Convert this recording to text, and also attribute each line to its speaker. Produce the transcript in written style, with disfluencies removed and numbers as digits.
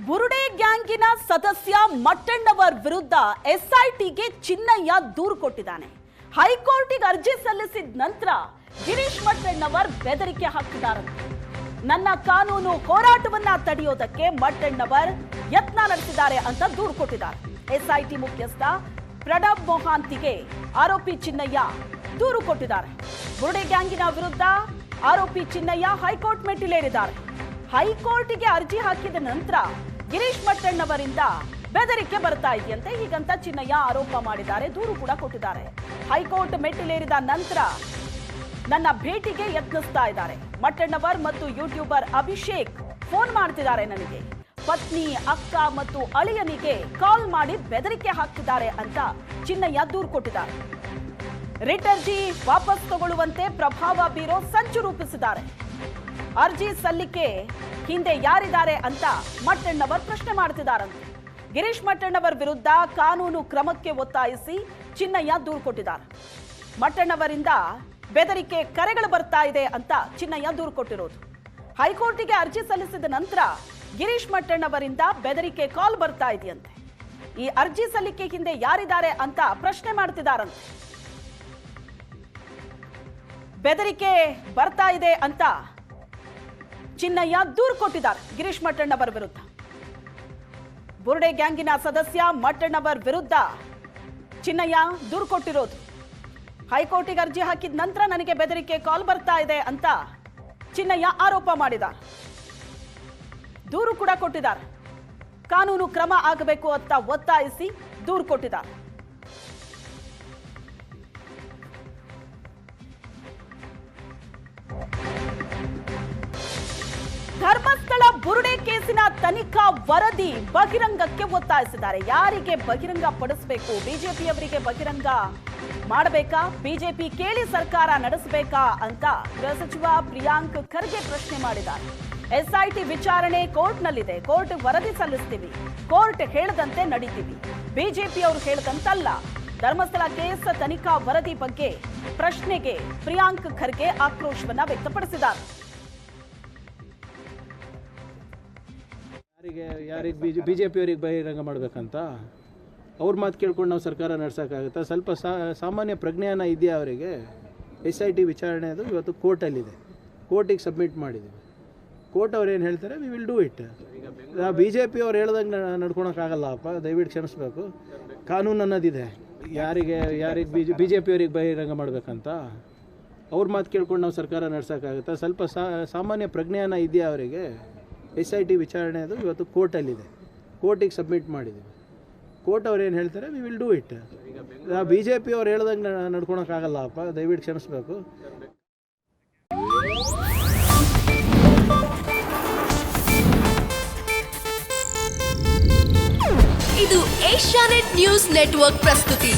Speaker 1: ಬುರುಡೆ ಗ್ಯಾಂಗಿನ ಸದಸ್ಯ ಮಟ್ಟಣ್ಣವರ್ ವಿರುದ್ಧ ಎಸ್ಐಟಿಗೆ ಚಿನ್ನಯ್ಯ ದೂರು ಕೊಟ್ಟಿದ್ದಾನೆ. ಹೈಕೋರ್ಟಿಗೆ ಅರ್ಜಿ ಸಲ್ಲಿಸಿದ ನಂತರ ಗಿರೀಶ್ ಮಟ್ಟಣ್ಣವರ್ ಬೆದರಿಕೆ ಹಾಕಿದ್ದಾರಂತೆ. ನನ್ನ ಕಾನೂನು ಹೋರಾಟವನ್ನ ತಡೆಯೋದಕ್ಕೆ ಮಟ್ಟಣ್ಣವರ್ ಯತ್ನ ನಡೆಸಿದ್ದಾರೆ ಅಂತ ದೂರು ಕೊಟ್ಟಿದ್ದಾರೆ. ಎಸ್ಐಟಿ ಮುಖ್ಯಸ್ಥ ಪ್ರಣಬ್ ಮೊಹಾಂತಿಗೆ ಆರೋಪಿ ಚಿನ್ನಯ್ಯ ದೂರು ಕೊಟ್ಟಿದ್ದಾರೆ. ಬುರುಡೆ ಗ್ಯಾಂಗಿನ ವಿರುದ್ಧ ಆರೋಪಿ ಚಿನ್ನಯ್ಯ ಹೈಕೋರ್ಟ್ ಮೆಟ್ಟಿಲೇರಿದ್ದಾರೆ. ಹೈಕೋರ್ಟ್ಗೆ ಅರ್ಜಿ ಹಾಕಿದ ನಂತರ ಗಿರೀಶ್ ಮಟ್ಟಣ್ಣವರಿಂದ ಬೆದರಿಕೆ ಬರ್ತಾ ಇದೆಯಂತೆ. ಹೀಗಂತ ಚಿನ್ನಯ್ಯ ಆರೋಪ ಮಾಡಿದ್ದಾರೆ, ದೂರು ಕೂಡ ಕೊಟ್ಟಿದ್ದಾರೆ. ಹೈಕೋರ್ಟ್ ಮೆಟ್ಟಿಲೇರಿದ ನಂತರ ನನ್ನ ಭೇಟಿಗೆ ಯತ್ನಿಸ್ತಾ ಇದ್ದಾರೆ. ಮಟ್ಟಣ್ಣವರ್ ಮತ್ತು ಯೂಟ್ಯೂಬರ್ ಅಭಿಷೇಕ್ ಫೋನ್ ಮಾಡ್ತಿದ್ದಾರೆ ನನಗೆ. ಪತ್ನಿ, ಅಕ್ಕ ಮತ್ತು ಅಳಿಯನಿಗೆ ಕಾಲ್ ಮಾಡಿ ಬೆದರಿಕೆ ಹಾಕ್ತಿದ್ದಾರೆ ಅಂತ ಚಿನ್ನಯ್ಯ ದೂರು ಕೊಟ್ಟಿದ್ದಾರೆ. ರಿಟ್ ಅರ್ಜಿ ವಾಪಸ್ ತಗೊಳ್ಳುವಂತೆ ಪ್ರಭಾವ ಬೀರೋ ಸಂಚು ರೂಪಿಸಿದ್ದಾರೆ. ಅರ್ಜಿ ಸಲ್ಲಿಕೆ ಹಿಂದೆ ಯಾರಿದ್ದಾರೆ ಅಂತ ಮಟ್ಟಣ್ಣವರ್ ಪ್ರಶ್ನೆ ಮಾಡ್ತಿದ್ದಾರಂತೆ. ಗಿರೀಶ್ ಮಟ್ಟಣ್ಣವರ್ ವಿರುದ್ಧ ಕಾನೂನು ಕ್ರಮಕ್ಕೆ ಒತ್ತಾಯಿಸಿ ಚಿನ್ನಯ್ಯ ದೂರು ಕೊಟ್ಟಿದ್ದಾರೆ. ಮಟ್ಟಣ್ಣವರಿಂದ ಬೆದರಿಕೆ ಕರೆಗಳು ಬರ್ತಾ ಇದೆ ಅಂತ ಚಿನ್ನಯ್ಯ ದೂರು ಕೊಟ್ಟಿರೋದು. ಹೈಕೋರ್ಟಿಗೆ ಅರ್ಜಿ ಸಲ್ಲಿಸಿದ ನಂತರ ಗಿರೀಶ್ ಮಟ್ಟಣ್ಣವರಿಂದ ಬೆದರಿಕೆ ಕಾಲ್ ಬರ್ತಾ ಇದೆಯಂತೆ. ಈ ಅರ್ಜಿ ಸಲ್ಲಿಕೆ ಹಿಂದೆ ಯಾರಿದ್ದಾರೆ ಅಂತ ಪ್ರಶ್ನೆ ಮಾಡ್ತಿದ್ದಾರಂತೆ. ಬೆದರಿಕೆ ಬರ್ತಾ ಇದೆ ಅಂತ ಚಿನ್ನಯ್ಯ ದೂರು ಕೊಟ್ಟಿದ್ದಾರೆ ಗಿರೀಶ್ ಮಟ್ಟಣ್ಣವರ್ ವಿರುದ್ಧ. ಬುರುಡೆ ಗ್ಯಾಂಗಿನ ಸದಸ್ಯ ಮಟ್ಟಣ್ಣವರ್ ವಿರುದ್ಧ ಚಿನ್ನಯ್ಯ ದೂರು ಕೊಟ್ಟಿರೋದು. ಹೈಕೋರ್ಟಿಗೆ ಅರ್ಜಿ ಹಾಕಿದ ನಂತರ ನನಗೆ ಬೆದರಿಕೆ ಕಾಲ್ ಬರ್ತಾ ಇದೆ ಅಂತ ಚಿನ್ನಯ್ಯ ಆರೋಪ ಮಾಡಿದ್ದಾರೆ. ದೂರು ಕೂಡ ಕೊಟ್ಟಿದ್ದಾರೆ. ಕಾನೂನು ಕ್ರಮ ಆಗಬೇಕು ಅಂತ ಒತ್ತಾಯಿಸಿ ದೂರು ಕೊಟ್ಟಿದ್ದಾರೆ. ಧರ್ಮಸ್ಥಳ ಬುರುಡೆ ಕೇಸಿನ ತನಿಖಾ ವರದಿ ಬಹಿರಂಗಕ್ಕೆ ಒತ್ತಾಯಿಸಿದ್ದಾರೆ. ಯಾರಿಗೆ ಬಹಿರಂಗ ಪಡಿಸಬೇಕು? ಬಿಜೆಪಿಯವರಿಗೆ ಬಹಿರಂಗ ಮಾಡಬೇಕಾ? ಬಿಜೆಪಿ ಕೇಳಿ ಸರ್ಕಾರ ನಡೆಸಬೇಕಾ ಅಂತ ಗೃಹ ಸಚಿವ ಪ್ರಿಯಾಂಕ್ ಖರ್ಗೆ ಪ್ರಶ್ನೆ ಮಾಡಿದ್ದಾರೆ. ಎಸ್ಐಟಿ ವಿಚಾರಣೆ ಕೋರ್ಟ್ನಲ್ಲಿದೆ. ಕೋರ್ಟ್ ವರದಿ ಸಲ್ಲಿಸ್ತೀವಿ, ಕೋರ್ಟ್ ಹೇಳದಂತೆ ನಡೀತೀವಿ, ಬಿಜೆಪಿಯವರು ಹೇಳದಂತಲ್ಲ. ಧರ್ಮಸ್ಥಳ ಕೇಸ್ ತನಿಖಾ ವರದಿ ಬಗ್ಗೆ ಪ್ರಶ್ನೆಗೆ ಪ್ರಿಯಾಂಕ್ ಖರ್ಗೆ ಆಕ್ರೋಶವನ್ನ ವ್ಯಕ್ತಪಡಿಸಿದ್ದಾರೆ.
Speaker 2: ಯಾರಿಗೆ ಬಿಜೆಪಿಯವರಿಗೆ ಬಹಿರಂಗ ಮಾಡಬೇಕಂತ ಅವ್ರ ಮಾತು ಕೇಳ್ಕೊಂಡು ನಾವು ಸರ್ಕಾರ ನಡೆಸೋಕ್ಕಾಗುತ್ತಾ? ಸ್ವಲ್ಪ ಸಾಮಾನ್ಯ ಪ್ರಜ್ಞಾನ ಇದೆಯಾ ಅವರಿಗೆ? SIT ವಿಚಾರಣೆ ಅದು ಇವತ್ತು ಕೋರ್ಟಲ್ಲಿದೆ, ಕೋರ್ಟಿಗೆ ಸಬ್ಮಿಟ್ ಮಾಡಿದ್ದೀವಿ. ಕೋರ್ಟ್ ಅವ್ರು ಏನು ಹೇಳ್ತಾರೆ, we will do it. BJP ಅವ್ರು ಹೇಳ್ದಂಗೆ ನಡ್ಕೊಳಕ್ಕಾಗಲ್ಲಪ್ಪ, ದಯವಿಟ್ಟು ಕ್ಷಮಿಸ್ಬೇಕು. ಕಾನೂನು ಅನ್ನೋದಿದೆ. ಯಾರಿಗೆ ಬಿಜೆಪಿಯವರಿಗೆ ಬಹಿರಂಗ ಮಾಡಬೇಕಂತ ಅವ್ರ ಮಾತು ಕೇಳ್ಕೊಂಡು ನಾವು ಸರ್ಕಾರ ನಡೆಸೋಕ್ಕಾಗುತ್ತಾ? ಸ್ವಲ್ಪ ಸಾಮಾನ್ಯ ಪ್ರಜ್ಞಾನ ಇದೆಯಾ ಅವರಿಗೆ? SIT ವಿಚಾರಣೆ ಅದು ಇವತ್ತು ಕೋರ್ಟಲ್ಲಿದೆ, ಕೋರ್ಟಿಗೆ ಸಬ್ಮಿಟ್ ಮಾಡಿದ್ದೀವಿ. ಕೋರ್ಟ್ ಅವ್ರು ಏನು ಹೇಳ್ತಾರೆ, we will do it. BJP ಅವ್ರು ಹೇಳ್ದಂಗೆ ನಡ್ಕೊಳಕ್ಕಾಗಲ್ಲಪ್ಪ, ದಯವಿಟ್ಟು ಕ್ಷಮಿಸ್ಬೇಕು.
Speaker 3: ಇದು ಏಷ್ಯಾನೆಟ್ ನ್ಯೂಸ್ ನೆಟ್ವರ್ಕ್ ಪ್ರಸ್ತುತಿ.